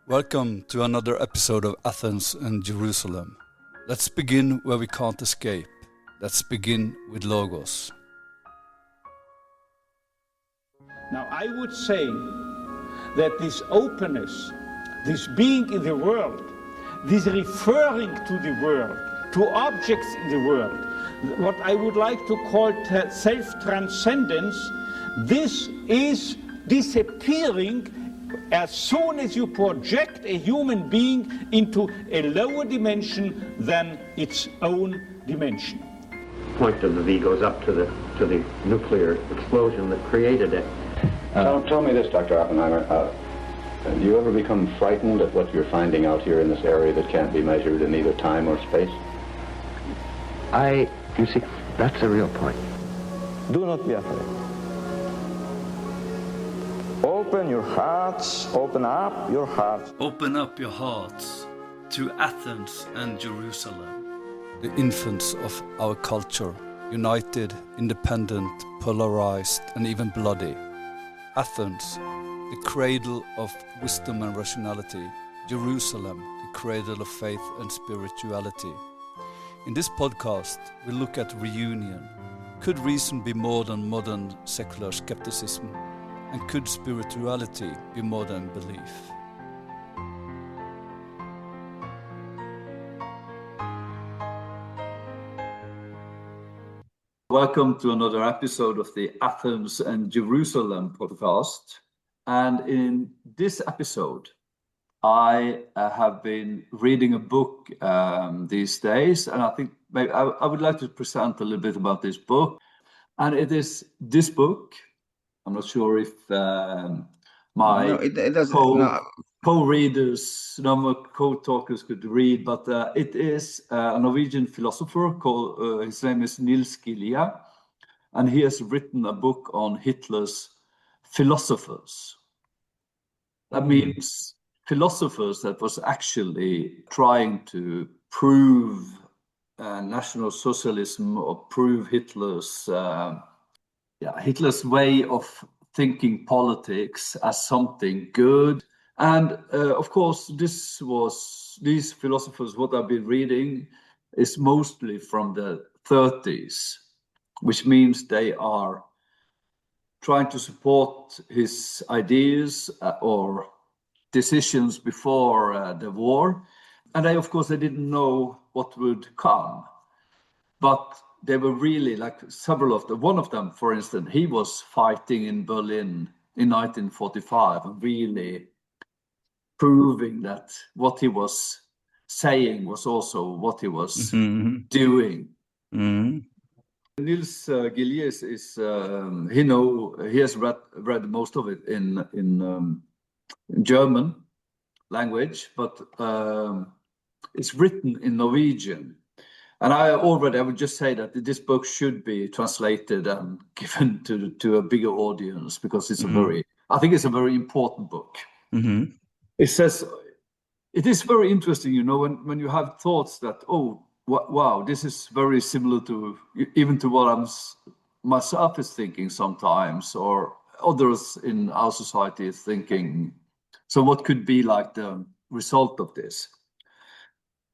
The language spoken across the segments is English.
Welcome to another episode of Athens and Jerusalem. Let's begin where we can't escape. Let's begin with Logos. Now I would say that this openness, this being in the world, this referring to the world, to objects in the world, what I would like to call self-transcendence, this is disappearing as soon as you project a human being into a lower dimension than its own dimension. The point of the V goes up to the nuclear explosion that created it. Tell me this, Dr. Oppenheimer. Do you ever become frightened at what you're finding out here in this area that can't be measured in either time or space? You see, that's a real point. Do not be afraid. Open your hearts, open up your hearts. Open up your hearts to Athens and Jerusalem. The infants of our culture, united, independent, polarized, and even bloody. Athens, the cradle of wisdom and rationality. Jerusalem, the cradle of faith and spirituality. In this podcast, we look at reunion. Could reason be more than modern secular skepticism? And could spirituality be more than belief? Welcome to another episode of the Athens and Jerusalem podcast. And in this episode, I have been reading a book these days, and I think maybe I would like to present a little bit about this book. And it is this book. I'm not sure if my co-readers, my co-talkers could read, but it is a Norwegian philosopher called, his name is Nils Gilje, and he has written a book on Hitler's philosophers. That means philosophers that was actually trying to prove national socialism or prove Hitler's way of thinking politics as something good. And of course, these philosophers, what I've been reading is mostly from the 30s, which means they are trying to support his ideas or decisions before the war. And of course, they didn't know what would come. But they were really like several of them. One of them, for instance, he was fighting in Berlin in 1945 and really proving that what he was saying was also what he was doing. Mm-hmm. Nils Gilje is he has read most of it in German language, but it's written in Norwegian. And I would just say that this book should be translated and given to a bigger audience because it's I think it's a very important book. Mm-hmm. It is very interesting, when you have thoughts that, wow, this is very similar to what myself is thinking sometimes, or others in our society is thinking. So what could be like the result of this?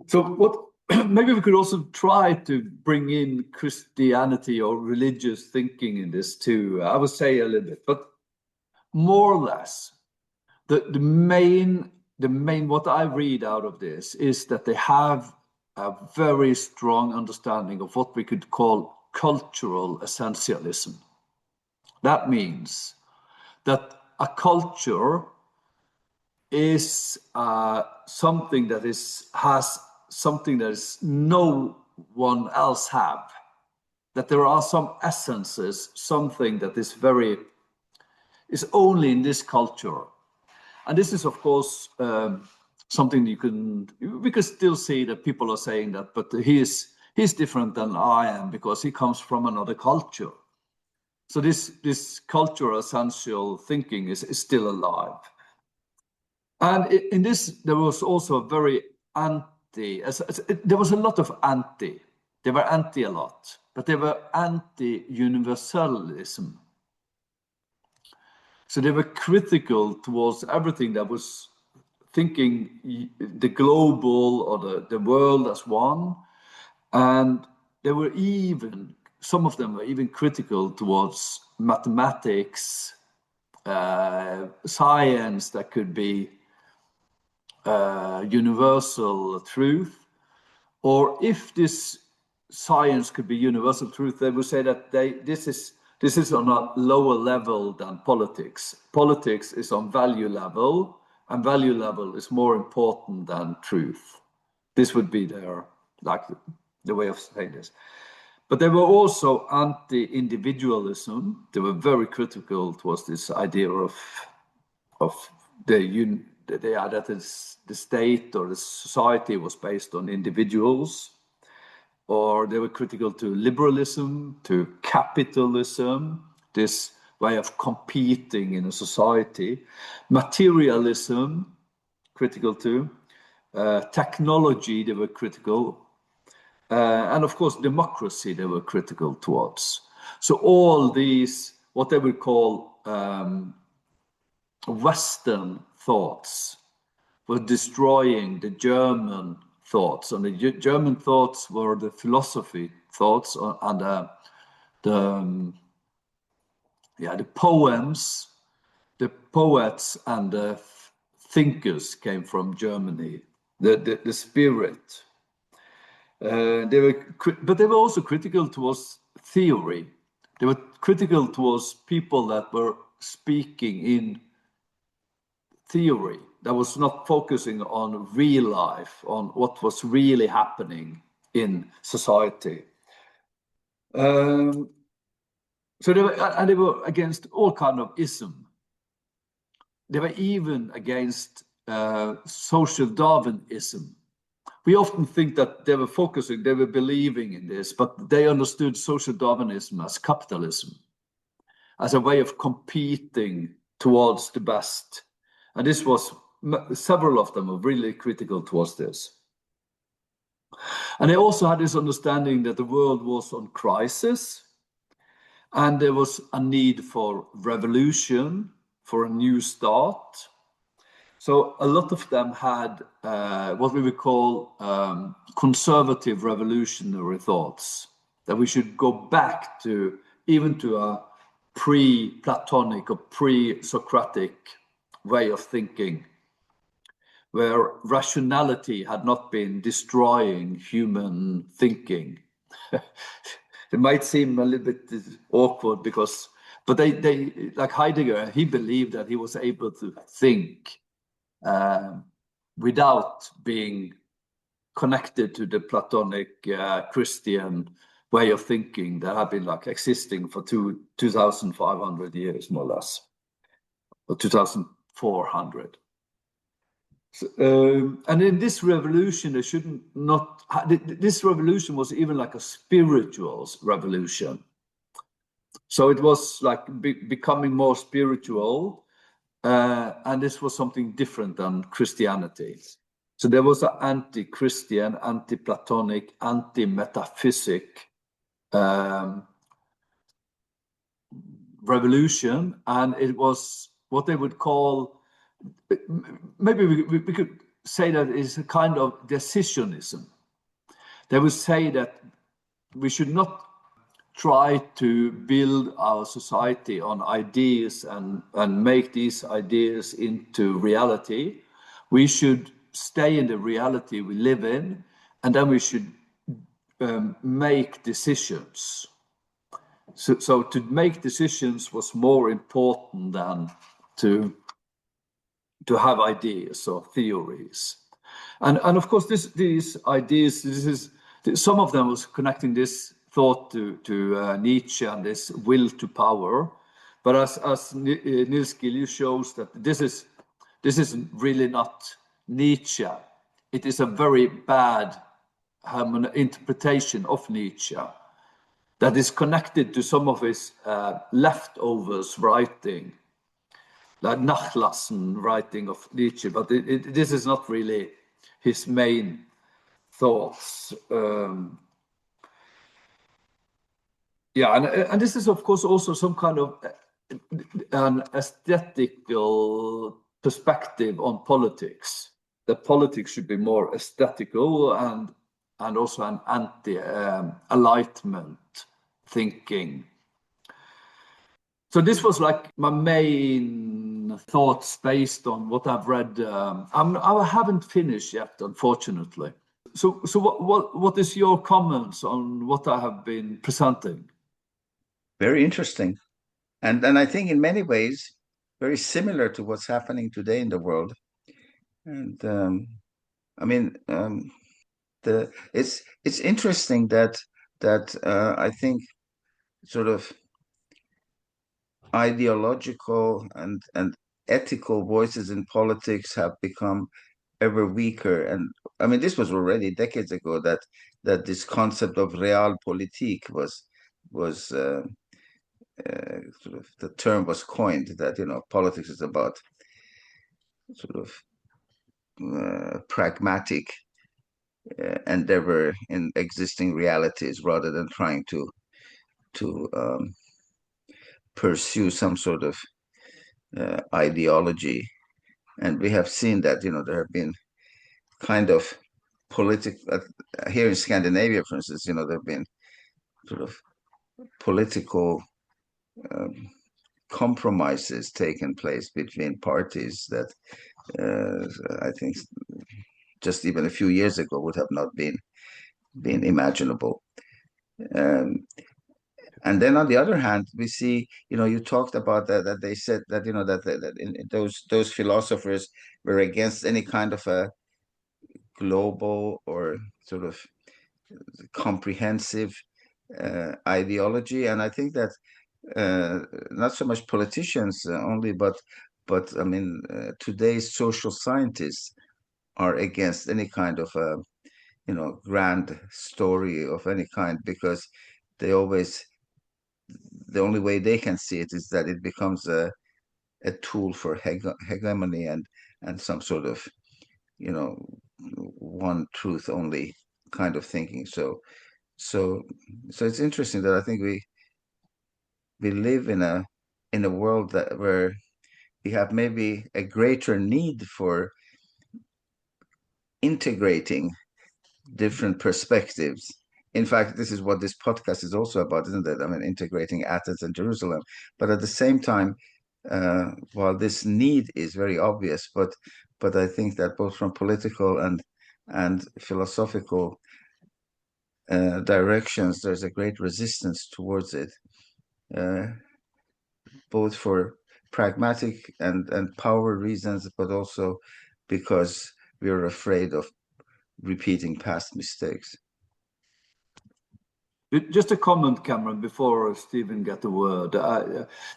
So maybe we could also try to bring in Christianity or religious thinking in this too. I would say a little bit, but more or less, the main what I read out of this is that they have a very strong understanding of what we could call cultural essentialism. That means that a culture is something that has something that is no one else have, that there are some essences, something that is only in this culture. And this is, of course, something we can still see that people are saying that, but he's different than I am because he comes from another culture. So this cultural essential thinking is still alive. And in this, there was also a very there was a lot of anti. They were anti a lot, but they were anti-universalism. So they were critical towards everything that was thinking the global or the world as one. And they were even, some of them were even critical towards mathematics, science that could be universal truth. Or if this science could be universal truth, they would say that this is on a lower level than politics. Politics is on value level, and value level is more important than truth. This would be their, like, the way of saying this. But they were also anti-individualism. They were very critical towards this idea of that the state or the society was based on individuals. Or they were critical to liberalism, to capitalism, this way of competing in a society. Materialism, critical to. Technology, they were critical. And of course, democracy, they were critical towards. So all these, what they would call Western thoughts, were destroying the German thoughts. And the German thoughts were the philosophy thoughts, and the poems, the poets and the thinkers came from Germany, the spirit. But they were also critical towards theory. They were critical towards people that were speaking in theory, that was not focusing on real life, on what was really happening in society. So they were against all kind of ism. They were even against social Darwinism. We often think that they were focusing, they were believing in this, but they understood social Darwinism as capitalism, as a way of competing towards the best. And this was, several of them were really critical towards this. And they also had this understanding that the world was on crisis, and there was a need for revolution, for a new start. So a lot of them had what we would call conservative revolutionary thoughts, that we should go back to, even to a pre-Platonic or pre-Socratic way of thinking, where rationality had not been destroying human thinking. It might seem a little bit awkward but they like Heidegger, he believed that he was able to think without being connected to the Platonic Christian way of thinking that had been like existing for 2,500 years, more or less, or 2,400. And in this revolution, this revolution was even like a spiritual revolution. So it was like becoming more spiritual, and this was something different than Christianity. So there was an anti-Christian, anti-Platonic, anti-metaphysic revolution, and it was what they would call, maybe we could say that is a kind of decisionism. They would say that we should not try to build our society on ideas and make these ideas into reality. We should stay in the reality we live in, and then we should make decisions. So to make decisions was more important than to have ideas or theories. And of course, these ideas, some of them was connecting this thought to Nietzsche and this will to power. But as Nils Gilje shows, that this is really not Nietzsche. It is a very bad interpretation of Nietzsche that is connected to some of his leftovers writing, like Nachlassen writing of Nietzsche, but this is not really his main thoughts. And this is of course also some kind of an aesthetical perspective on politics, that politics should be more aesthetical and also an anti-enlightenment thinking. So this was like my main thoughts based on what I've read. I haven't finished yet, unfortunately. So what is your comments on what I have been presenting? Very interesting. And I think in many ways, very similar to what's happening today in the world. And it's interesting that I think sort of ideological and ethical voices in politics have become ever weaker. And I mean, this was already decades ago that this concept of realpolitik was sort of the term was coined, that politics is about sort of pragmatic endeavor in existing realities rather than trying to pursue some sort of ideology. And we have seen that there have been kind of political here in Scandinavia, for instance. There have been sort of political compromises taken place between parties that I think just even a few years ago would have not been imaginable. And then on the other hand, we see, you talked about that they said that, that those philosophers were against any kind of a global or sort of comprehensive ideology. And I think that not so much politicians only, but I mean, today's social scientists are against any kind of a, grand story of any kind, because they always, the only way they can see it is that it becomes a tool for hegemony and some sort of, one truth only kind of thinking. So it's interesting that I think we live in a world where we have maybe a greater need for integrating different perspectives. In fact, this is what this podcast is also about, isn't it? I mean, integrating Athens and Jerusalem. But at the same time, while this need is very obvious, but I think that both from political and philosophical directions, there's a great resistance towards it, both for pragmatic and power reasons, but also because we are afraid of repeating past mistakes. Just a comment, Cameron, before Stephen get the word,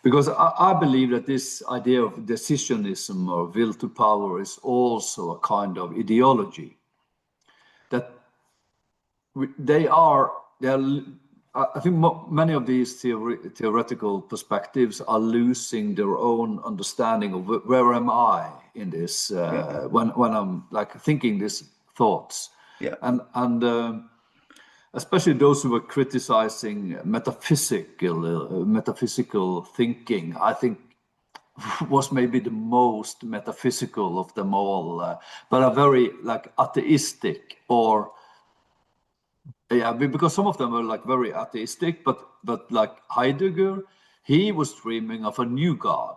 because I believe that this idea of decisionism or will to power is also a kind of ideology. That I think many of these theoretical perspectives are losing their own understanding of where am I in this when I'm like thinking these thoughts. Yeah. And especially those who were criticizing metaphysical thinking, I think was maybe the most metaphysical of them all, but are very like atheistic or because some of them were like very atheistic, but like Heidegger, he was dreaming of a new God.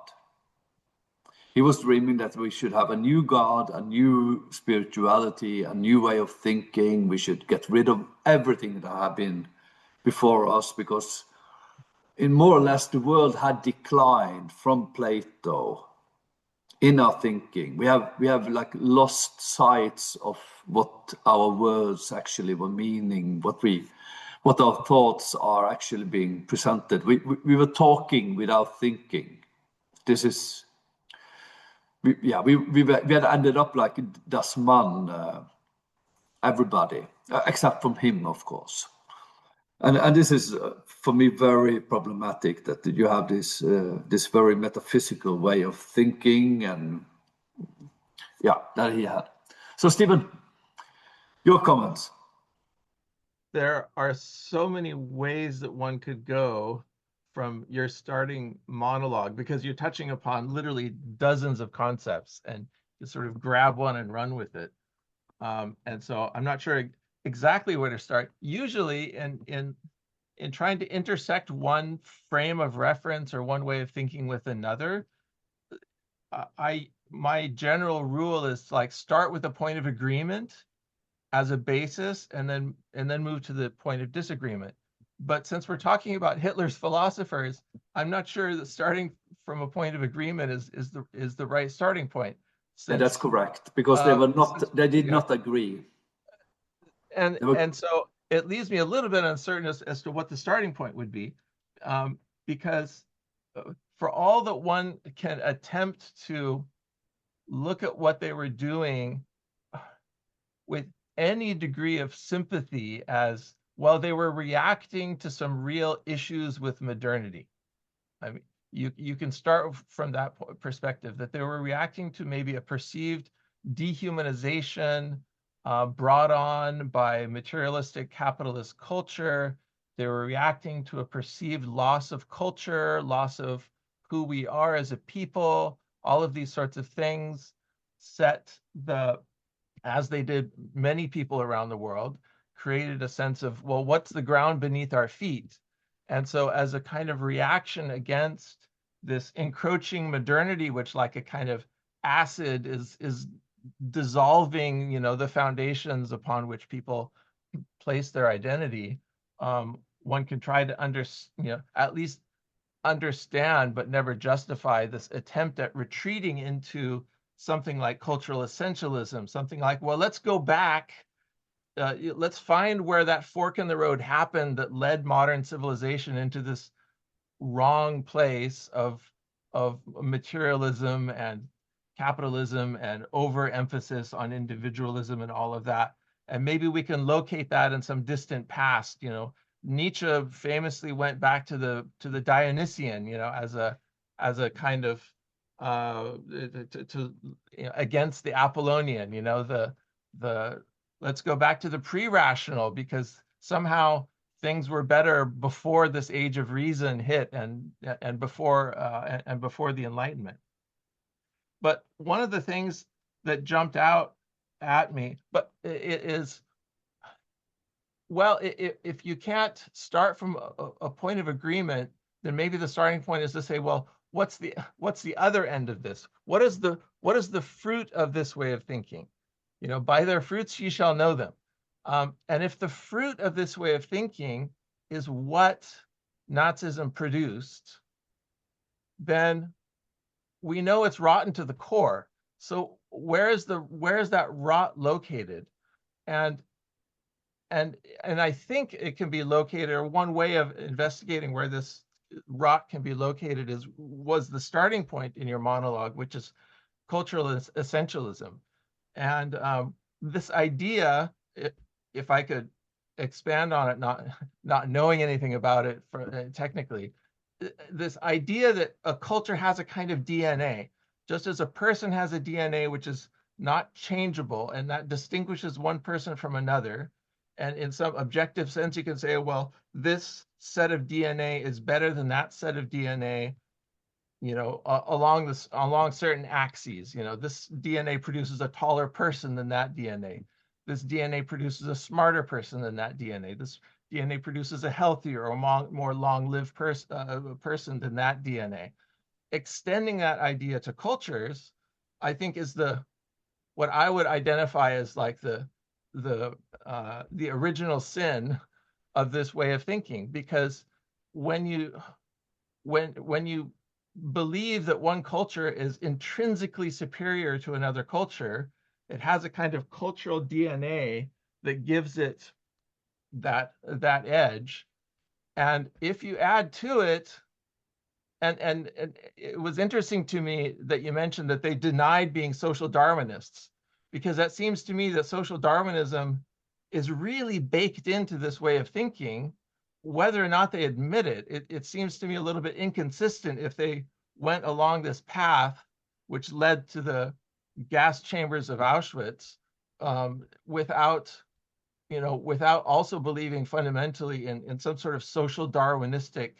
He was dreaming that we should have a new God, a new spirituality, a new way of thinking. We should get rid of everything that had been before us, because in more or less the world had declined from Plato in our thinking. We have like lost sight of what our words actually were meaning, what our thoughts are actually being presented. We were talking without thinking. This is. We had ended up like Das Man, everybody, except from him, of course. And this is, for me, very problematic, that you have this very metaphysical way of thinking, and that he had. So, Stephen, your comments. There are so many ways that one could go from your starting monologue, because you're touching upon literally dozens of concepts, and you sort of grab one and run with it. And so I'm not sure exactly where to start. Usually in trying to intersect one frame of reference or one way of thinking with another, my general rule is like start with a point of agreement as a basis, and then move to the point of disagreement. But since we're talking about Hitler's philosophers, I'm not sure that starting from a point of agreement is the right starting point. Yeah, that's correct, because they did not agree. And so it leaves me a little bit uncertain as to what the starting point would be, because for all that one can attempt to look at what they were doing with any degree of sympathy, as well, they were reacting to some real issues with modernity. I mean, you can start from that perspective, that they were reacting to maybe a perceived dehumanization brought on by materialistic capitalist culture. They were reacting to a perceived loss of culture, loss of who we are as a people. All of these sorts of things as they did many people around the world, created a sense of, well, what's the ground beneath our feet? And so as a kind of reaction against this encroaching modernity, which like a kind of acid is dissolving, the foundations upon which people place their identity, one can try to at least understand, but never justify this attempt at retreating into something like cultural essentialism, something like, well, let's go back, let's find where that fork in the road happened that led modern civilization into this wrong place of materialism and capitalism and overemphasis on individualism and all of that. And maybe we can locate that in some distant past. Nietzsche famously went back to the Dionysian, as a kind of against the Apollonian, the let's go back to the pre-rational, because somehow things were better before this age of reason hit, and before the Enlightenment. But one of the things that jumped out at me, but it is, well, if you can't start from a point of agreement, then maybe the starting point is to say, well, what's the other end of this? What is the fruit of this way of thinking? By their fruits ye shall know them. And if the fruit of this way of thinking is what Nazism produced, then we know it's rotten to the core. So where is that rot located? And I think it can be located, or one way of investigating where this rot can be located was the starting point in your monologue, which is cultural essentialism. And this idea, if I could expand on it, not knowing anything about it technically, this idea that a culture has a kind of DNA, just as a person has a DNA which is not changeable, and that distinguishes one person from another. And in some objective sense, you can say, well, this set of DNA is better than that set of DNA, along certain axes. This DNA produces a taller person than that DNA. This DNA produces a smarter person than that DNA. This DNA produces a healthier or more long-lived person than that DNA. Extending that idea to cultures, I think, is what I would identify as like the original sin of this way of thinking. Because when you believe that one culture is intrinsically superior to another culture, it has a kind of cultural DNA that gives it that edge. And if you add to it, and it was interesting to me that you mentioned that they denied being social Darwinists, because that seems to me that social Darwinism is really baked into this way of thinking, whether or not they admit it. It seems to me a little bit inconsistent if they went along this path, which led to the gas chambers of Auschwitz, without also believing fundamentally in some sort of social Darwinistic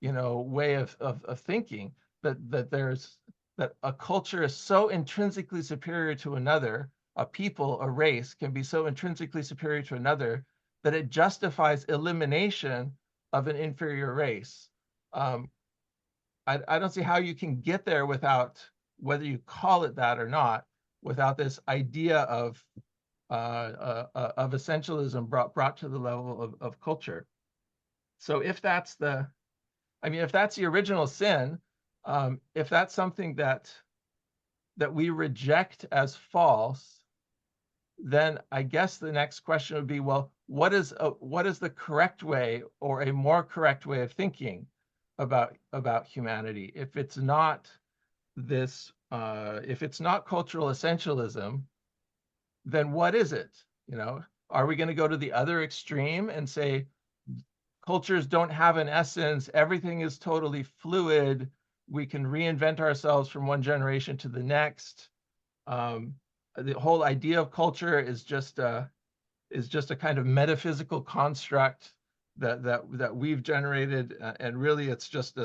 way of thinking, that a culture is so intrinsically superior to another, a people, a race can be so intrinsically superior to another that it justifies elimination of an inferior race. I don't see how you can get there without, whether you call it that or not, without this idea of essentialism brought to the level of culture. So if that's if that's the original sin, if that's something that we reject as false, then I guess the next question would be, well, what is the correct way, or a more correct way of thinking about humanity? If it's not this, if it's not cultural essentialism, then what is it? Are we going to go to the other extreme and say cultures don't have an essence, everything is totally fluid, we can reinvent ourselves from one generation to the next? The whole idea of culture is just a kind of metaphysical construct that we've generated, and really it's just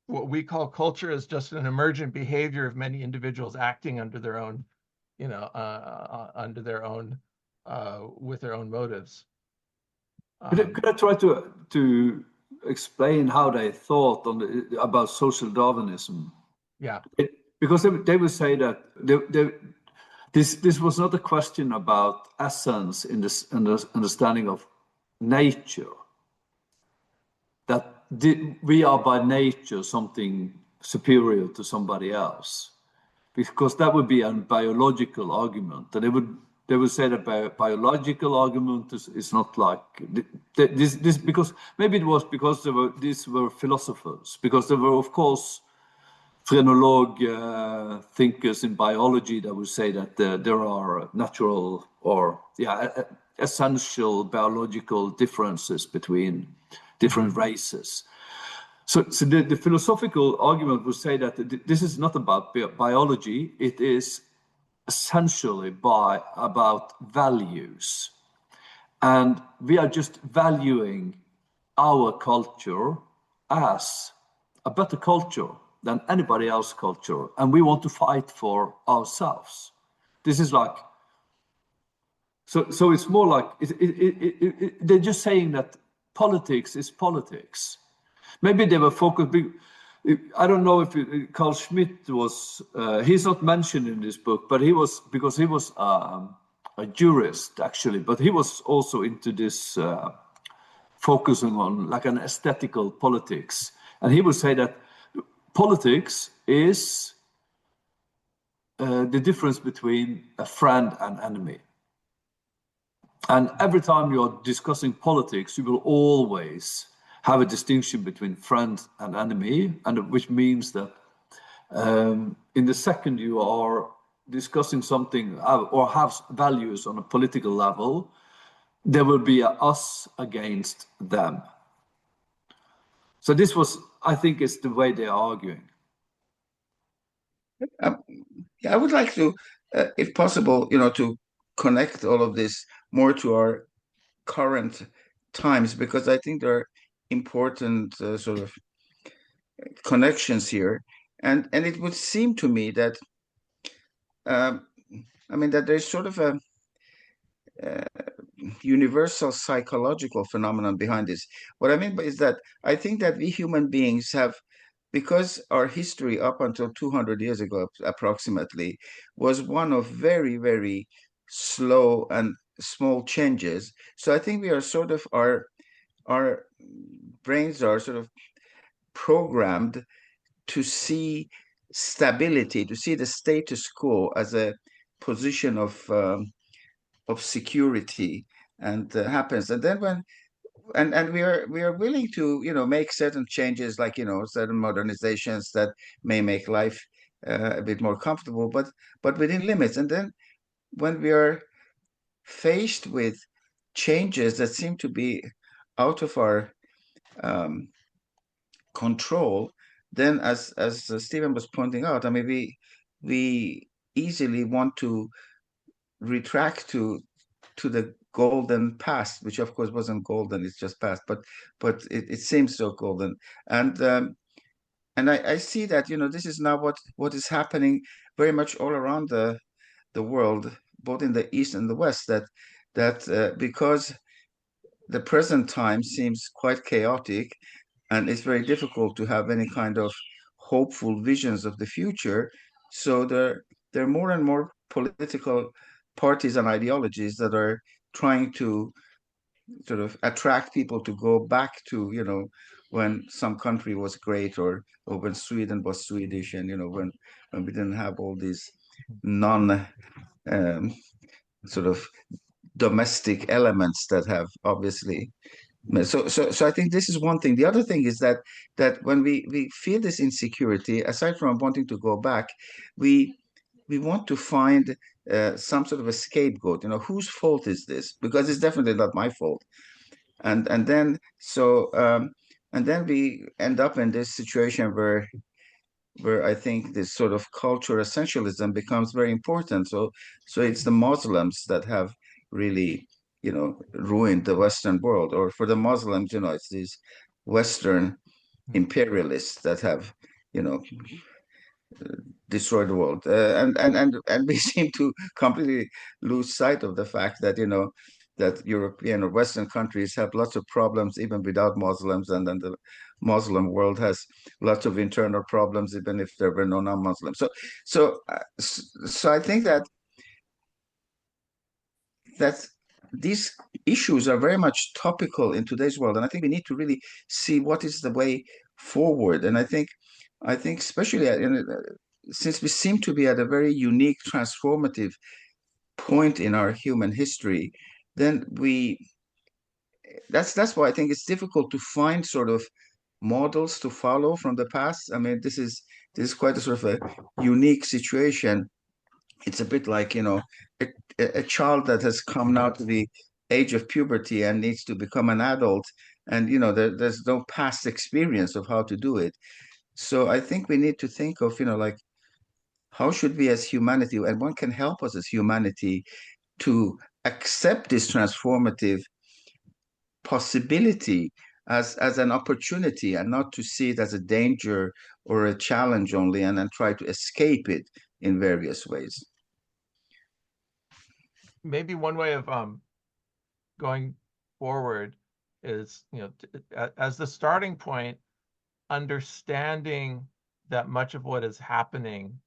what we call culture is just an emergent behavior of many individuals acting under their own, with their own motives. Could I try to explain how they thought about social Darwinism? Yeah. Because they would say that this was not a question about essence in this understanding of nature, that we are by nature something superior to somebody else, because that would be a biological argument. And they would say that biological argument is not like this, because maybe it was because these were philosophers, because there were, of course, phrenologue thinkers in biology that would say that there are natural or essential biological differences between different races. So the philosophical argument would say that this is not about biology, it is essentially about values. And we are just valuing our culture as a better culture than anybody else's culture, and we want to fight for ourselves. This is like, so it's more like, they're just saying that politics is politics. Maybe they were focused, I don't know if Carl Schmitt was, he's not mentioned in this book, but because he was a jurist actually, but he was also into this focusing on like an aesthetical politics. And he would say that politics is the difference between a friend and enemy. And every time you're discussing politics, you will always have a distinction between friend and enemy, and which means that in the second you are discussing something or have values on a political level, there will be a us against them. So this was, I think, is the way they're arguing. I would like to, if possible, to connect all of this more to our current times, because I think there are important sort of connections here, and it would seem to me that that there's sort of a universal psychological phenomenon behind this. What I mean is that I think that we human beings have, because our history up until 200 years ago approximately was one of very, very slow and small changes. So I think we are sort of, our brains are sort of programmed to see stability, to see the status quo as a position of security, and happens. And then when and we are willing to make certain changes, like certain modernizations that may make life a bit more comfortable, but within limits. And then when we are faced with changes that seem to be out of our control, then as Stephen was pointing out, I mean, we easily want to retract to the golden past, which of course wasn't golden, it's just past, but it seems so golden. And I see that, this is now what is happening very much all around the world, both in the East and the West, that because the present time seems quite chaotic, and it's very difficult to have any kind of hopeful visions of the future. So there are more and more political parties and ideologies that are trying to sort of attract people to go back to, when some country was great, or when Sweden was Swedish, and when we didn't have all these non sort of domestic elements that have obviously. So I think this is one thing. The other thing is that when we feel this insecurity, aside from wanting to go back, we want to find some sort of a scapegoat. Whose fault is this? Because it's definitely not my fault. And then we end up in this situation where I think this sort of cultural essentialism becomes very important. So it's the Muslims that have really, ruined the Western world. Or for the Muslims, it's these Western imperialists that have, destroyed the world. And we seem to completely lose sight of the fact that, that European or Western countries have lots of problems even without Muslims, and then the Muslim world has lots of internal problems even if there were no non-Muslims. So I think that these issues are very much topical in today's world, and I think we need to really see what is the way forward. And I think especially since we seem to be at a very unique, transformative point in our human history, then that's why I think it's difficult to find sort of models to follow from the past. I mean, this is quite a sort of a unique situation. It's a bit like, a child that has come now to the age of puberty and needs to become an adult, and there's no past experience of how to do it. So I think we need to think of, like, how should we as humanity, and one can help us as humanity to accept this transformative possibility as an opportunity, and not to see it as a danger or a challenge only, and then try to escape it in various ways. Maybe one way of going forward is, as the starting point, understanding that much of what is happening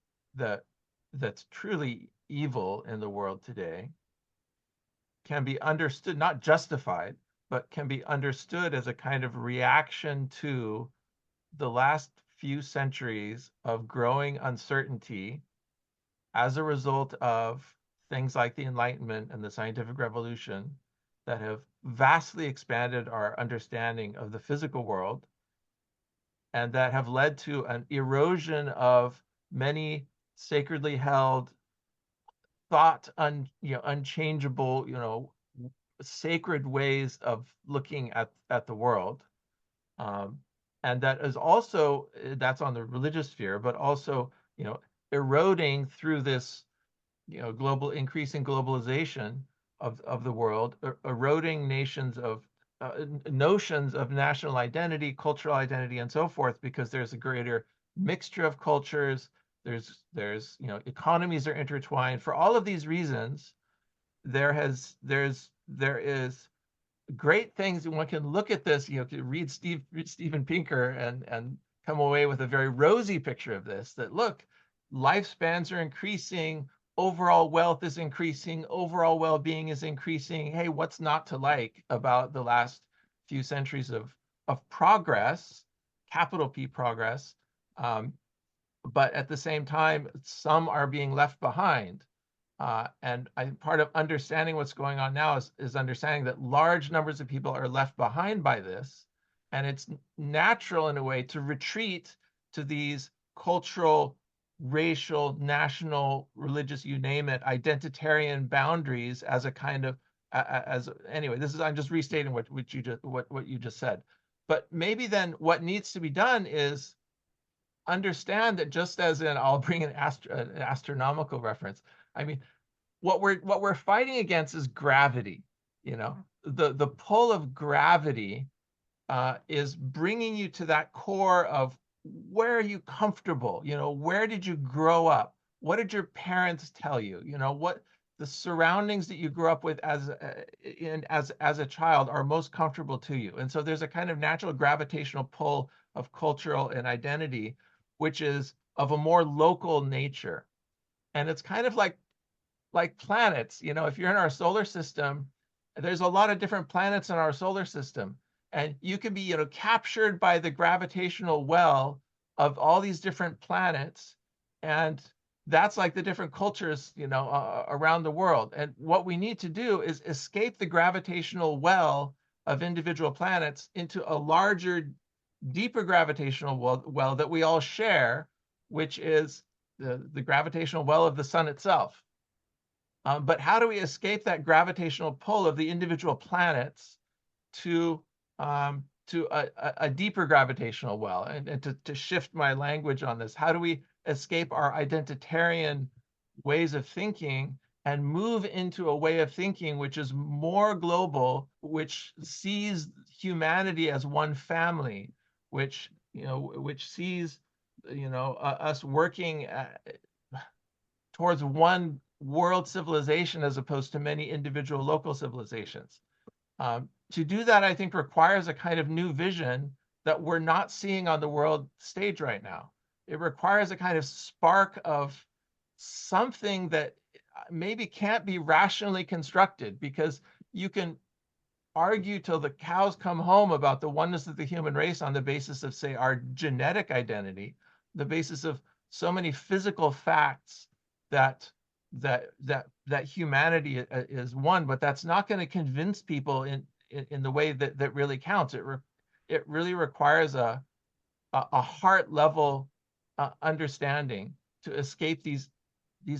that's truly evil in the world today can be understood, not justified, but can be understood as a kind of reaction to the last few centuries of growing uncertainty as a result of things like the Enlightenment and the scientific revolution that have vastly expanded our understanding of the physical world, and that have led to an erosion of many sacredly held, thought, unchangeable, sacred ways of looking at the world. And that is also, that's on the religious sphere, but also, eroding through this, increasing globalization of the world, eroding notions of national identity, cultural identity, and so forth, because there's a greater mixture of cultures. There's economies are intertwined. For all of these reasons, there is great things, and one can look at this, read Steven Pinker and come away with a very rosy picture of this, that look, lifespans are increasing, overall wealth is increasing, overall well-being is increasing. Hey, what's not to like about the last few centuries of progress, capital P progress, but at the same time, some are being left behind. And part of understanding what's going on now is understanding that large numbers of people are left behind by this. And it's natural in a way to retreat to these cultural, racial, national, religious, you name it, identitarian boundaries as a kind of, anyway, I'm just restating what you just said. But maybe then what needs to be done is understand that, just as in, I'll bring an astronomical reference. I mean, what we're fighting against is gravity. You know, the pull of gravity is bringing you to that core of where are you comfortable? You know, where did you grow up? What did your parents tell you? You know, what the surroundings that you grew up with as a child are most comfortable to you. And so there's a kind of natural gravitational pull of cultural and identity, which is of a more local nature. And it's kind of like planets. You know, if you're in our solar system, there's a lot of different planets in our solar system, and you can be, you know, captured by the gravitational well of all these different planets, and that's like the different cultures, you know, around the world. And what we need to do is escape the gravitational well of individual planets into a larger, deeper gravitational well that we all share, which is the gravitational well of the sun itself. But how do we escape that gravitational pull of the individual planets to a deeper gravitational well? And to shift my language on this, how do we escape our identitarian ways of thinking and move into a way of thinking which is more global, which sees humanity as one family, which sees, you know, us working towards one world civilization as opposed to many individual local civilizations? To do that, I think, requires a kind of new vision that we're not seeing on the world stage right now. It requires a kind of spark of something that maybe can't be rationally constructed, because you can argue till the cows come home about the oneness of the human race on the basis of, say, our genetic identity, the basis of so many physical facts that humanity is one, but that's not going to convince people in the way that really counts. It really requires a heart level understanding to escape these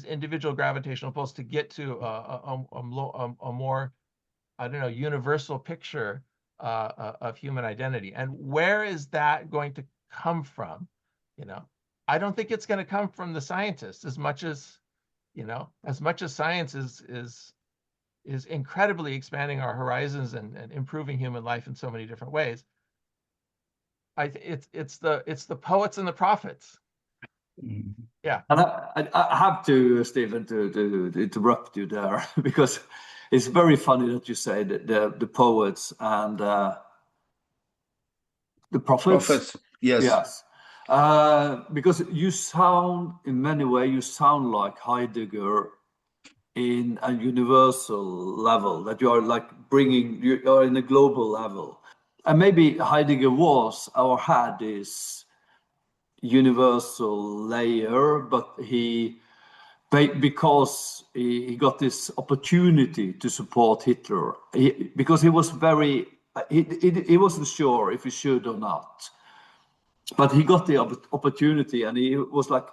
individual gravitational pulls, to get to a more, I don't know, universal picture of human identity. And where is that going to come from? You know, I don't think it's going to come from the scientists as much as, you know, as much as science is incredibly expanding our horizons and improving human life in so many different ways. It's the poets and the prophets. Yeah. And I have to, Stephen, to interrupt you there, because it's very funny that you say that the poets and the prophets. Prophets, yes. Yes. Because you sound, in many ways, you sound like Heidegger in a universal level, that you are like you are in a global level. And maybe Heidegger was or had this universal layer, but because he got this opportunity to support Hitler, because he was he wasn't sure if he should or not, but he got the opportunity, and he was like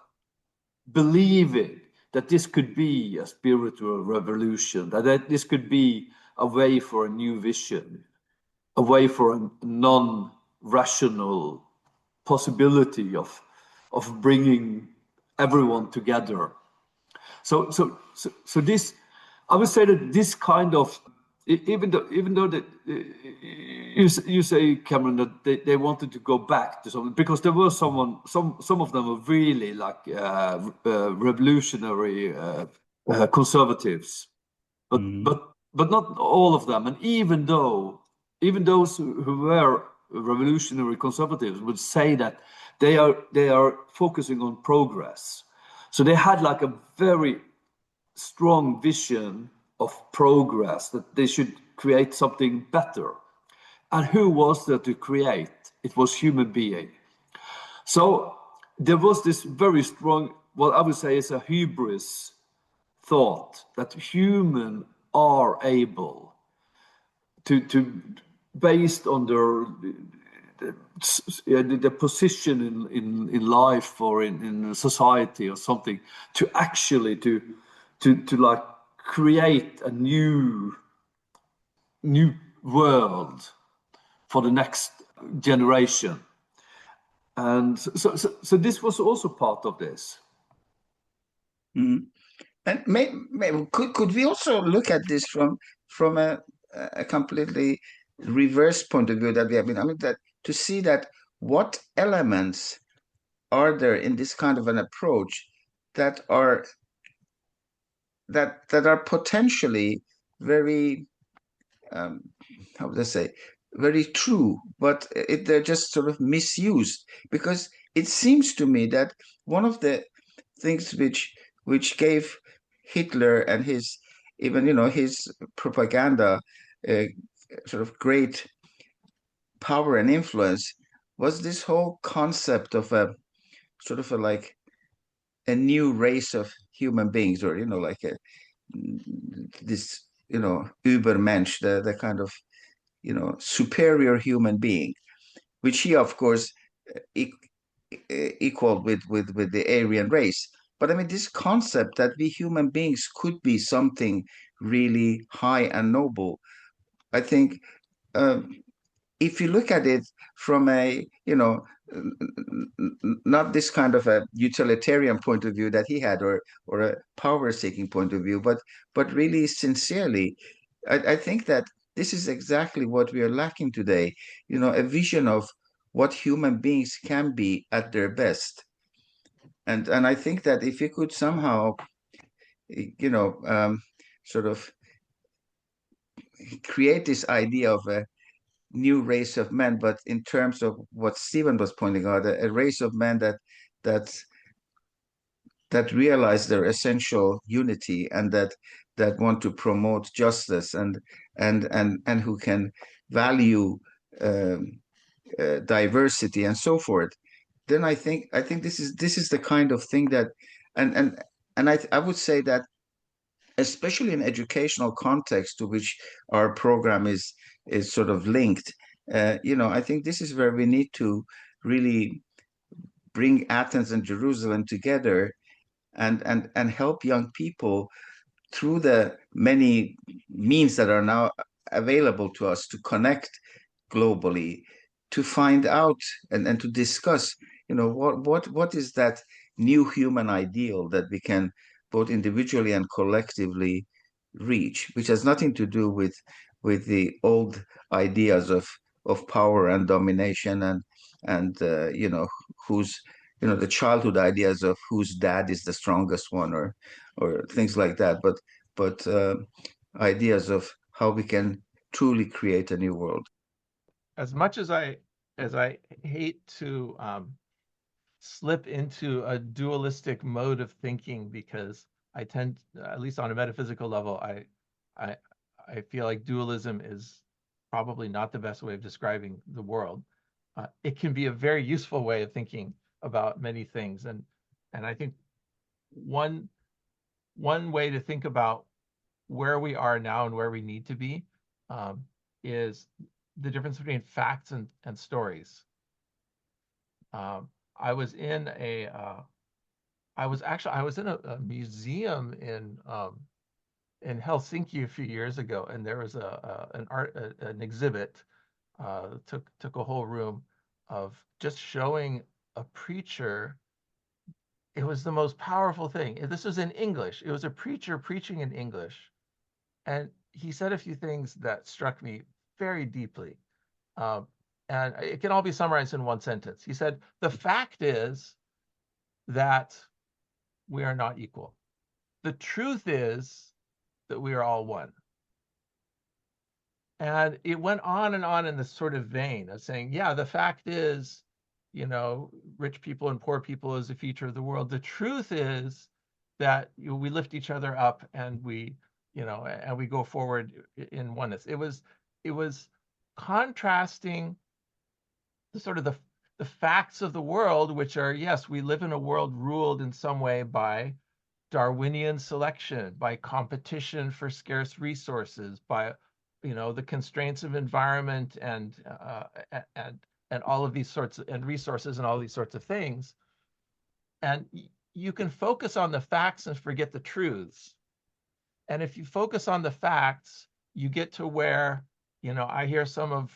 believing that this could be a spiritual revolution, that this could be a way for a new vision, a way for a non-rational possibility of bringing everyone together. So this, I would say that this kind of, even though that you say, Cameron, that they wanted to go back to something, because there were some of them were really like revolutionary conservatives, but not all of them. And even those who were revolutionary conservatives would say that they are focusing on progress. So they had like a very strong vision of progress, that they should create something better. And who was there to create? It was human being. So there was this very strong, what I would say is a hubris thought, that humans are able to based on the position in life or in society or something, to actually to like create a new world for the next generation. And so this was also part of this. And maybe could we also look at this from a a completely reverse point of view that we have been. I mean, that to see that what elements are there in this kind of an approach that are potentially very how would I say, very true, but they're just sort of misused, because it seems to me that one of the things which gave Hitler and his, even his propaganda sort of great power and influence was this whole concept of a sort of like a new race of human beings, or like this Übermensch, the kind of superior human being, which he of course equaled with the Aryan race. But I mean, this concept that we human beings could be something really high and noble, I think, if you look at it from a not this kind of a utilitarian point of view that he had, or a power-seeking point of view, but really sincerely, I think that this is exactly what we are lacking today. A vision of what human beings can be at their best, and I think that if you could somehow, sort of create this idea of a new race of men, but in terms of what Stephen was pointing out, a race of men that that realize their essential unity, and that want to promote justice, and who can value diversity and so forth. Then I think this is the kind of thing that, and I would say that, especially in educational context to which our program is sort of linked, I think this is where we need to really bring Athens and Jerusalem together, and help young people through the many means that are now available to us to connect globally, to find out and to discuss, what is that new human ideal that we can both individually and collectively reach, which has nothing to do with the old ideas of power and domination, and who's the childhood ideas of whose dad is the strongest one, or things like that, but ideas of how we can truly create a new world. As much as I hate to slip into a dualistic mode of thinking, because I tend, at least on a metaphysical level, I feel like dualism is probably not the best way of describing the world. It can be a very useful way of thinking about many things, and I think one way to think about where we are now and where we need to be is the difference between facts and stories. I was in a museum in Helsinki a few years ago, and there was an exhibit, took a whole room of just showing a preacher. It was the most powerful thing. This was in English. It was a preacher preaching in English, and he said a few things that struck me very deeply. And it can all be summarized in one sentence. He said, the fact is that we are not equal. The truth is that we are all one. And it went on and on in this sort of vein of saying, yeah, the fact is, rich people and poor people is a feature of the world. The truth is that we lift each other up, and we go forward in oneness. It was contrasting the sort of the facts of the world, which are, yes, we live in a world ruled in some way by Darwinian selection, by competition for scarce resources, by the constraints of environment and all of these sorts and resources and all these sorts of things. And you can focus on the facts and forget the truths. And if you focus on the facts, you get to where, I hear some of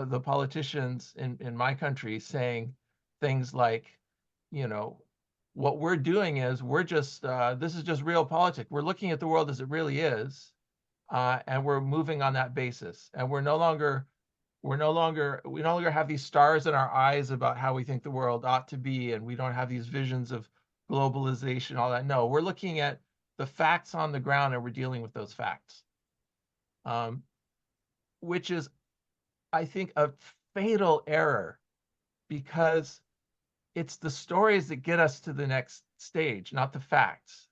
the politicians in my country saying things like, what we're doing is we're just, this is just realpolitik. We're looking at the world as it really is. and we're moving on that basis. And we no longer have these stars in our eyes about how we think the world ought to be, and we don't have these visions of globalization, all that. No, we're looking at the facts on the ground, and we're dealing with those facts, which is, I think, a fatal error, because it's the stories that get us to the next stage, not the facts.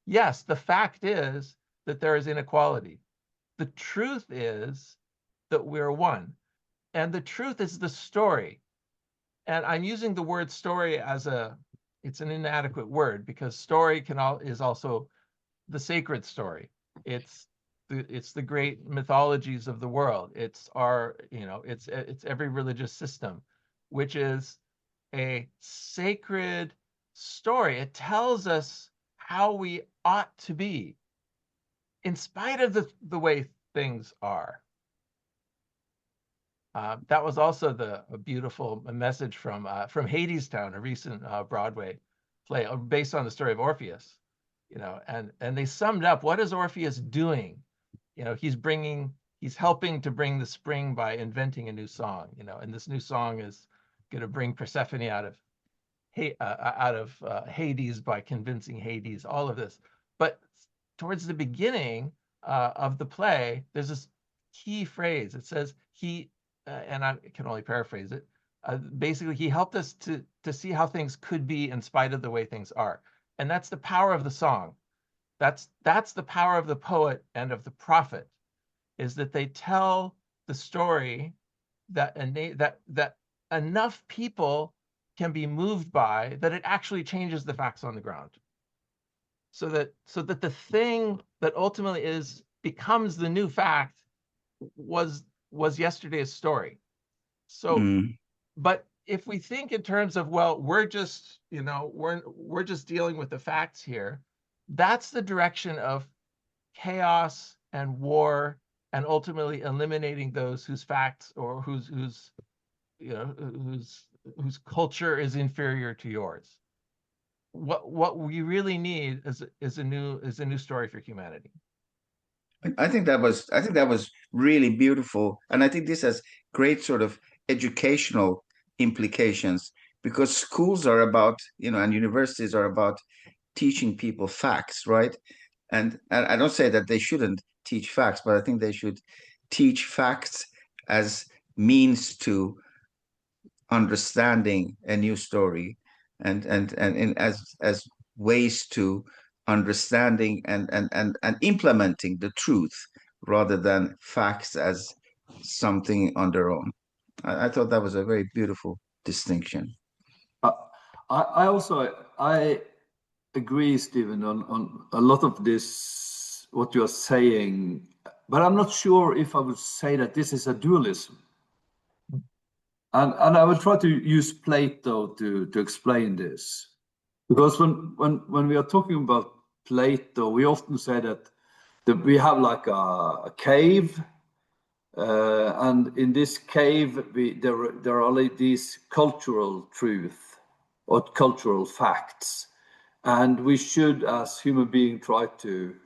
Yes, the fact is that there is inequality. The truth is that we're one, and the truth is the story. And I'm using the word story it's an inadequate word, because story is also the sacred story. It's the great mythologies of the world. It's every religious system, which is a sacred story. It tells us how we ought to be, in spite of the way things are. That was also a beautiful message from Hadestown, a recent Broadway play based on the story of Orpheus. And they summed up, what is Orpheus doing? He's helping to bring the spring by inventing a new song. And this new song is going to bring Persephone out of Hades by convincing Hades. All of this, but towards the beginning of the play, there's this key phrase. It says and I can only paraphrase it. Basically, he helped us to see how things could be in spite of the way things are, and that's the power of the song. That's the power of the poet and of the prophet, is that they tell the story that enough people can be moved by, that it actually changes the facts on the ground. So that the thing that ultimately becomes the new fact was yesterday's story. So, but if we think in terms of, well, we're just dealing with the facts here, that's the direction of chaos and war, and ultimately eliminating those whose facts or whose culture is inferior to yours. What we really need is a new story for humanity. I think that was really beautiful, and I think this has great sort of educational implications, because schools are about, and universities are about teaching people facts, right? And I don't say that they shouldn't teach facts, but I think they should teach facts as means to understanding a new story, and as ways to understanding and implementing the truth, rather than facts as something on their own. I thought that was a very beautiful distinction. I agree, Stephen, on a lot of this, what you're saying, but I'm not sure if I would say that this is a dualism. And I will try to use Plato to explain this. Because when we are talking about Plato, we often say that we have like a cave, and in this cave there are like these cultural truth or cultural facts, and we should, as human beings, try to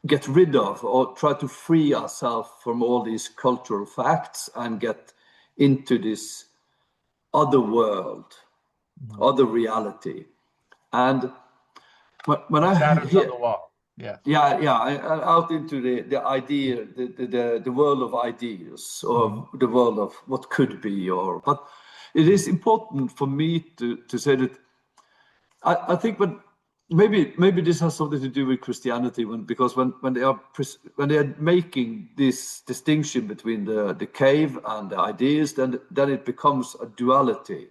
get rid of or try to free ourselves from all these cultural facts and get into this other world, other reality. And when I hear on the wall, out into the idea, the world of ideas, or the world of what could be, but it is important for me to say that I think maybe this has something to do with Christianity, because when they are making this distinction between the cave and the ideas, then it becomes a duality.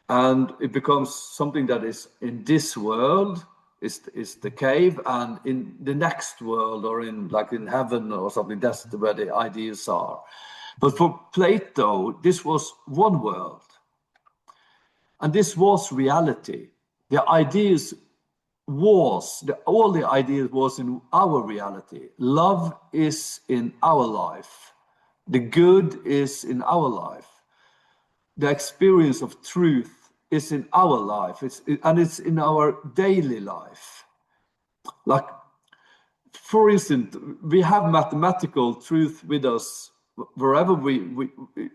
And it becomes something that is in this world is the cave, and in the next world, or in heaven or something, that's where the ideas are. But for Plato, this was one world, and this was reality. The ideas all the ideas was in our reality. Love is in our life. The good is in our life. The experience of truth is in our life, and it's in our daily life. Like for instance, we have mathematical truth with us wherever we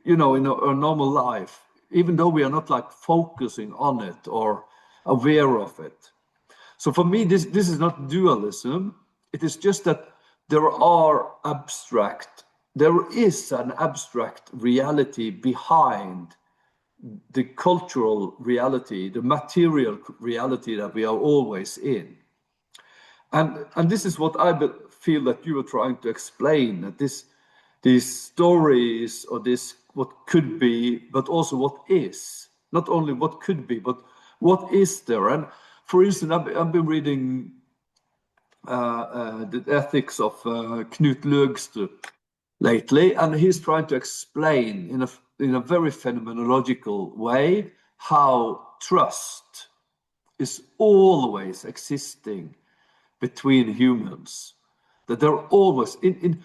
you know, in our normal life, even though we are not like focusing on it or aware of it. So for me, this is not dualism. It is just that there is an abstract reality behind the cultural reality, the material reality that we are always in. And this is what I feel that you were trying to explain, that these stories, or this what could be, but also what is. Not only what could be, but what is there. And for instance, I've been reading the ethics of Knut Løgstrup lately, and he's trying to explain in a very phenomenological way how trust is always existing between humans, that they're always in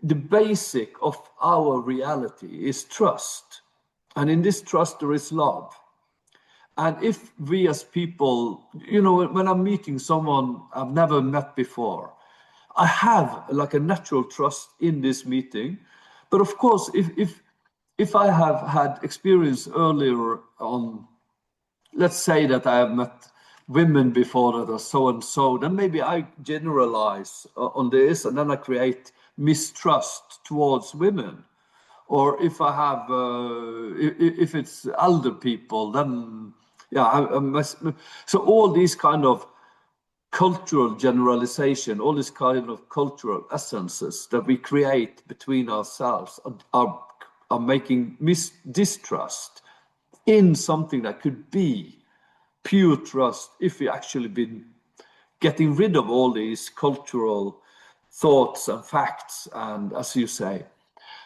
the basic of our reality is trust, and in this trust there is love. And if we as people, you know, when I'm meeting someone I've never met before, I have like a natural trust in this meeting. But of course, if I have had experience earlier on, let's say that I have met women before that are so and so, then maybe I generalize on this, and then I create mistrust towards women. Or if I have, if it's elder people, then yeah, so all these kind of cultural generalization, all these kind of cultural essences that we create between ourselves are making distrust in something that could be pure trust if we actually been getting rid of all these cultural thoughts and facts, and as you say.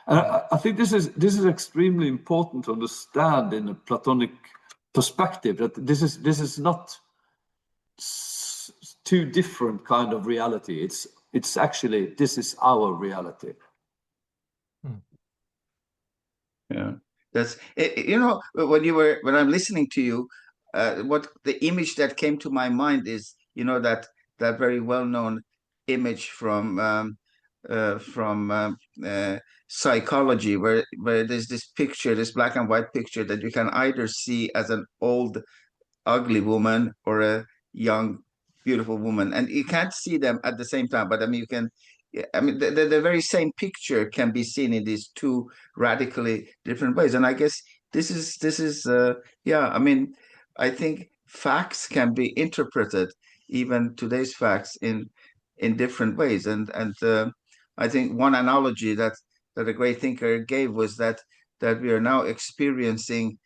And I think this is extremely important to understand in a Platonic perspective, that this is not two different kind of reality. It's actually, this is our reality. Yeah, that's you know, when I'm listening to you, what the image that came to my mind is, you know, that very well-known image from psychology, where there's this picture, this black and white picture that you can either see as an old ugly woman or a young beautiful woman, and you can't see them at the same time, but I mean you can. I mean, the very same picture can be seen in these two radically different ways, and I guess this is yeah. I mean, I think facts can be interpreted, even today's facts, in different ways, and I think one analogy that a great thinker gave was that we are now experiencing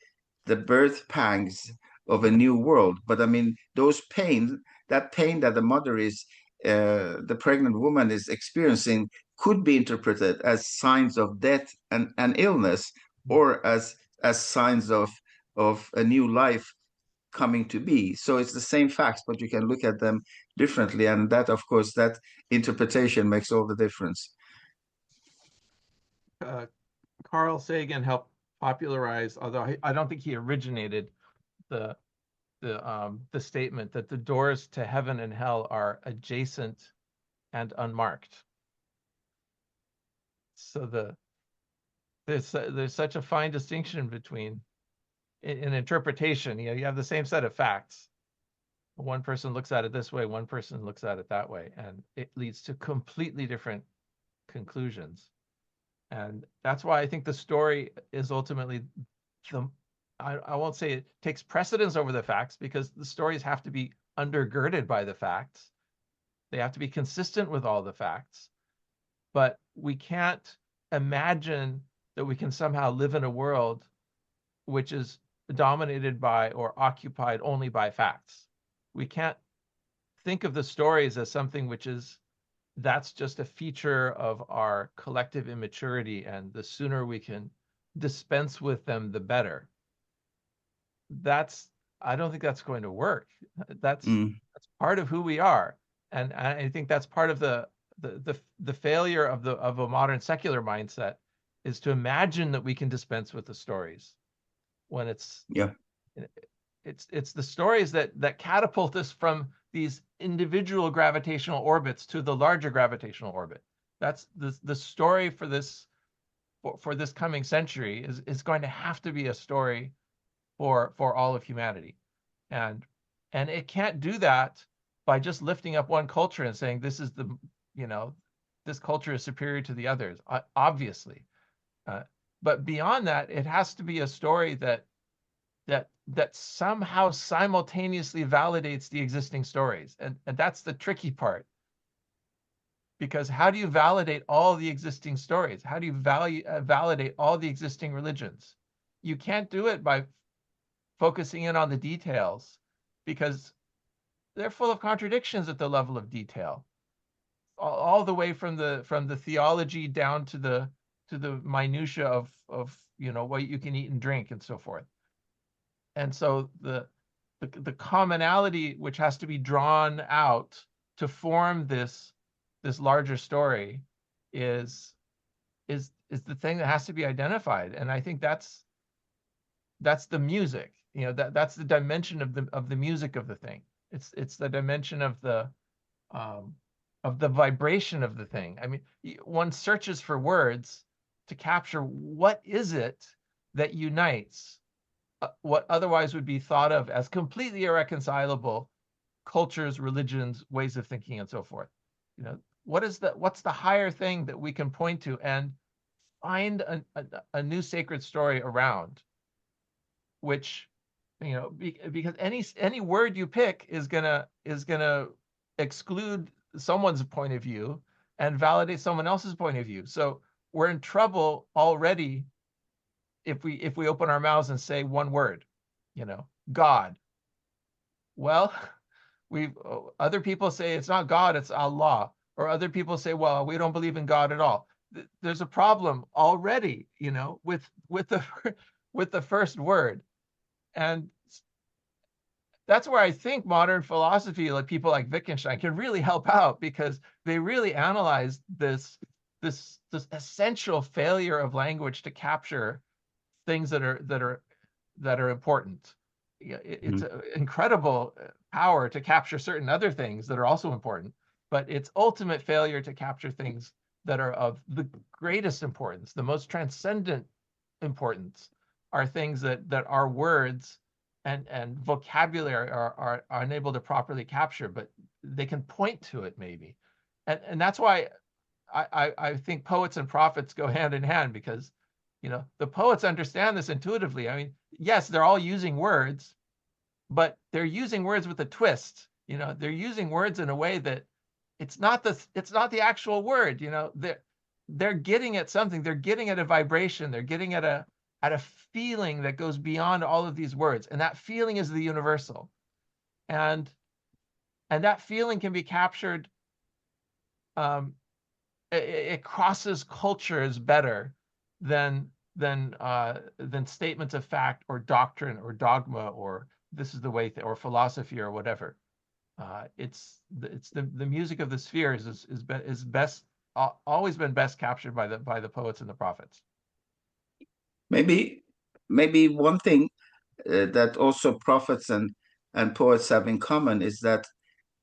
the birth pangs of a new world. But I mean, that pain that the mother is, the pregnant woman is experiencing, could be interpreted as signs of death and illness, or as signs of a new life coming to be. So it's the same facts, but you can look at them differently, and that, of course, that interpretation makes all the difference. Carl Sagan helped popularize, although I don't think he originated the statement that the doors to heaven and hell are adjacent and unmarked. So there's such a fine distinction between in interpretation. You know, you have the same set of facts. One person looks at it this way, one person looks at it that way, and it leads to completely different conclusions. And that's why I think the story is ultimately I won't say it takes precedence over the facts, because the stories have to be undergirded by the facts. They have to be consistent with all the facts. But we can't imagine that we can somehow live in a world which is dominated by or occupied only by facts. We can't think of the stories as something which is, that's just a feature of our collective immaturity, and the sooner we can dispense with them, the better. I don't think that's going to work. That's part of who we are, and I think that's part of the failure of a modern secular mindset, is to imagine that we can dispense with the stories when it's it's the stories that catapult us from these individual gravitational orbits to the larger gravitational orbit. That's the story for this coming century is going to have to be a story for all of humanity, and it can't do that by just lifting up one culture and saying this is this culture is superior to the others, obviously. But beyond that, it has to be a story that somehow simultaneously validates the existing stories. And that's the tricky part. Because how do you validate all the existing stories? How do you validate all the existing religions? You can't do it by focusing in on the details, because they're full of contradictions at the level of detail. All the way from the theology down to the minutia of what you can eat and drink and so forth. And so the commonality which has to be drawn out to form this larger story is the thing that has to be identified. And I think that's the music. That's the dimension of the music of the thing. It's the dimension of the vibration of the thing. I mean, one searches for words to capture what is it that unites what otherwise would be thought of as completely irreconcilable cultures, religions, ways of thinking, and so forth. What's the higher thing that we can point to and find a new sacred story around, which, because any word you pick is gonna exclude someone's point of view and validate someone else's point of view. So we're in trouble already if we open our mouths and say one word, God. Well, other people say it's not God, it's Allah. Or other people say, well, we don't believe in God at all. There's a problem already, with the first word. And that's where I think modern philosophy, like people like Wittgenstein, can really help out, because they really analyze this essential failure of language to capture things that are important. It's an incredible power to capture certain other things that are also important, but its ultimate failure to capture things that are of the greatest importance, the most transcendent importance, are things that our words and vocabulary are unable to properly capture, but they can point to it maybe. And that's why I think poets and prophets go hand in hand, because the poets understand this intuitively. I mean, yes, they're all using words, but they're using words with a twist. They're using words in a way that it's not the actual word. They're getting at something. They're getting at a vibration. They're getting at a feeling that goes beyond all of these words, and that feeling is the universal. And that feeling can be captured. It crosses cultures better than statements of fact or doctrine or dogma or this is the way or philosophy or whatever. It's the music of the spheres is best always been best captured by the poets and the prophets. Maybe one thing that also prophets and poets have in common is that,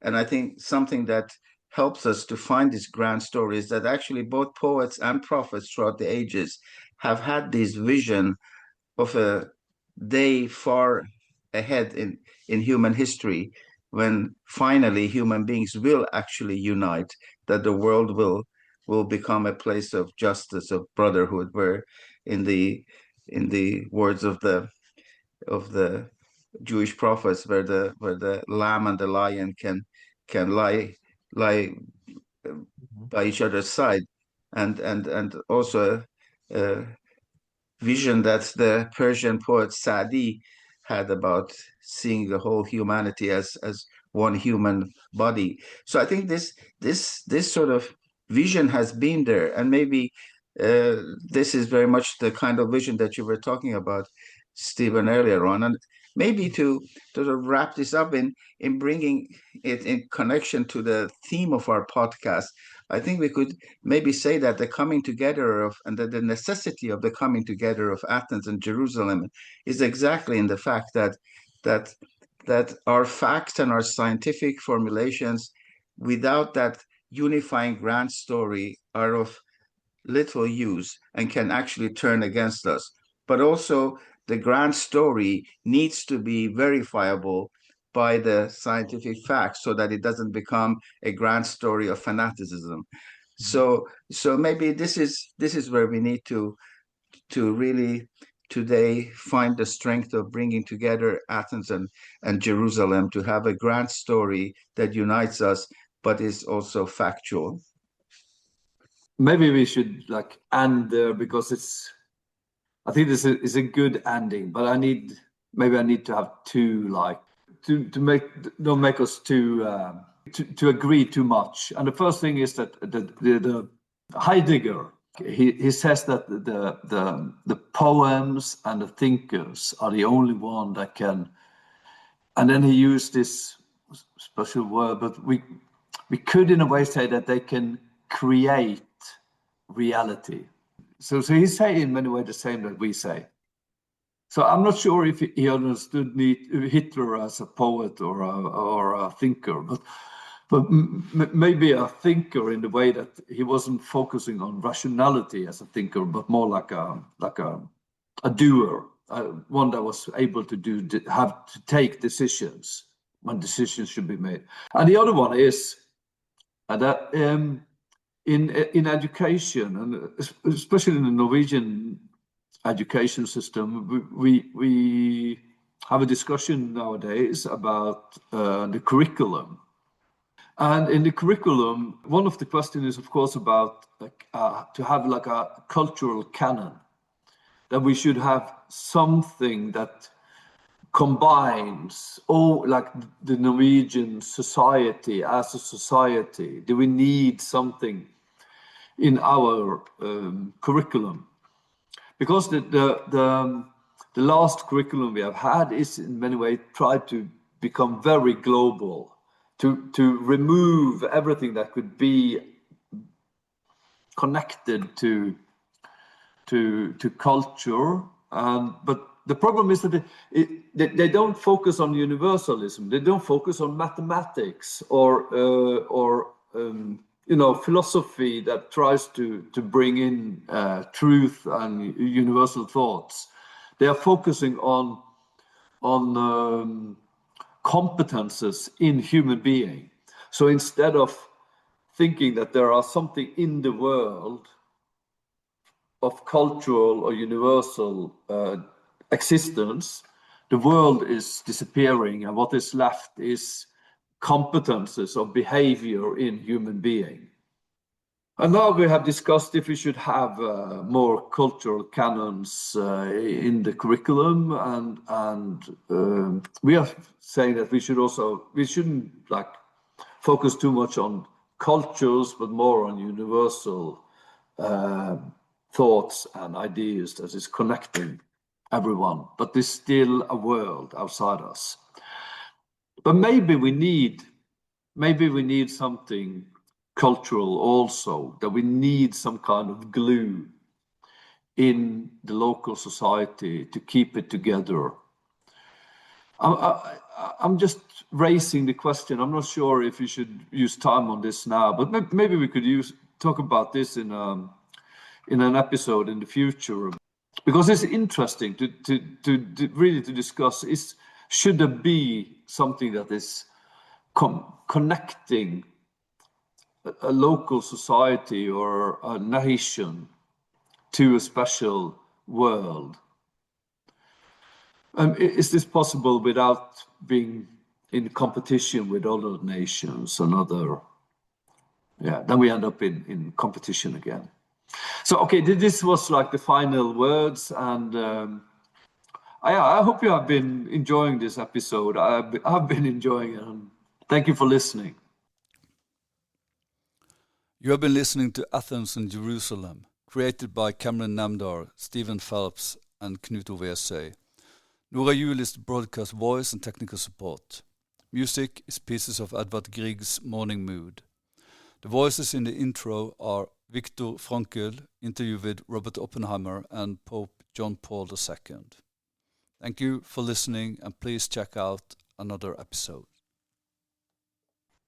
and I think something that helps us to find this grand story, is that actually both poets and prophets throughout the ages have had this vision of a day far ahead in human history, when finally human beings will actually unite, that the world will become a place of justice, of brotherhood, where in the words of the Jewish prophets, where the lamb and the lion can lie by each other's side, and also a vision that the Persian poet Sa'di had about seeing the whole humanity as one human body. So I think this sort of vision has been there, and maybe this is very much the kind of vision that you were talking about, Stephen, earlier on. And maybe to sort of wrap this up in bringing it in connection to the theme of our podcast, I think we could maybe say that the coming together of, and the necessity of the coming together of Athens and Jerusalem is exactly in the fact that that our facts and our scientific formulations, without that unifying grand story, are of little use and can actually turn against us. But also, the grand story needs to be verifiable by the scientific facts so that it doesn't become a grand story of fanaticism. So maybe this is where we need to really today find the strength of bringing together Athens and Jerusalem to have a grand story that unites us, but is also factual. Maybe we should end there, because I think this is a good ending, but I need to have two, don't make us to agree too much. And the first thing is that the Heidegger, he says that the poems and the thinkers are the only one that can, and then he used this special word, but we could in a way say that they can create reality. So he's saying in many ways the same that we say. So I'm not sure if he understood Hitler as a poet or a thinker, but maybe a thinker in the way that he wasn't focusing on rationality as a thinker, but more like a doer, one that was able to have to take decisions when decisions should be made. And the other one is that in education, and especially in the Norwegian education system, we have a discussion nowadays about the curriculum. And in the curriculum, one of the questions is, of course, about to have a cultural canon, that we should have something that combines the Norwegian society as a society. Do we need something in our curriculum? Because the last curriculum we have had is in many ways tried to become very global, to remove everything that could be connected to culture. But the problem is that they don't focus on universalism. They don't focus on mathematics or philosophy that tries to bring in truth and universal thoughts. They are focusing on competences in human being. So instead of thinking that there are something in the world of cultural or universal existence, the world is disappearing, and what is left is competences of behavior in human being. And now we have discussed if we should have more cultural canons in the curriculum, and we are saying that we shouldn't focus too much on cultures, but more on universal thoughts and ideas that is connecting everyone. But there's still a world outside us. But maybe we need something cultural also, that we need some kind of glue in the local society to keep it together. I'm just raising the question. I'm not sure if we should use time on this now, but maybe we could talk about this in an episode in the future, because it's interesting to really discuss should there be something that is connecting a local society or a nation to a special world? Is this possible without being in competition with other nations and then we end up in competition again. So, okay, this was the final words, and I hope you have been enjoying this episode. I've been enjoying it, and thank you for listening. You have been listening to Athens and Jerusalem, created by Cameron Namdar, Stephen Phelps, and Knut Ove Essay. Nora Juel is the broadcast voice and technical support. Music is pieces of Edvard Grieg's Morning Mood. The voices in the intro are Viktor Frankl, interview with Robert Oppenheimer, and Pope John Paul II. Thank you for listening, and please check out another episode.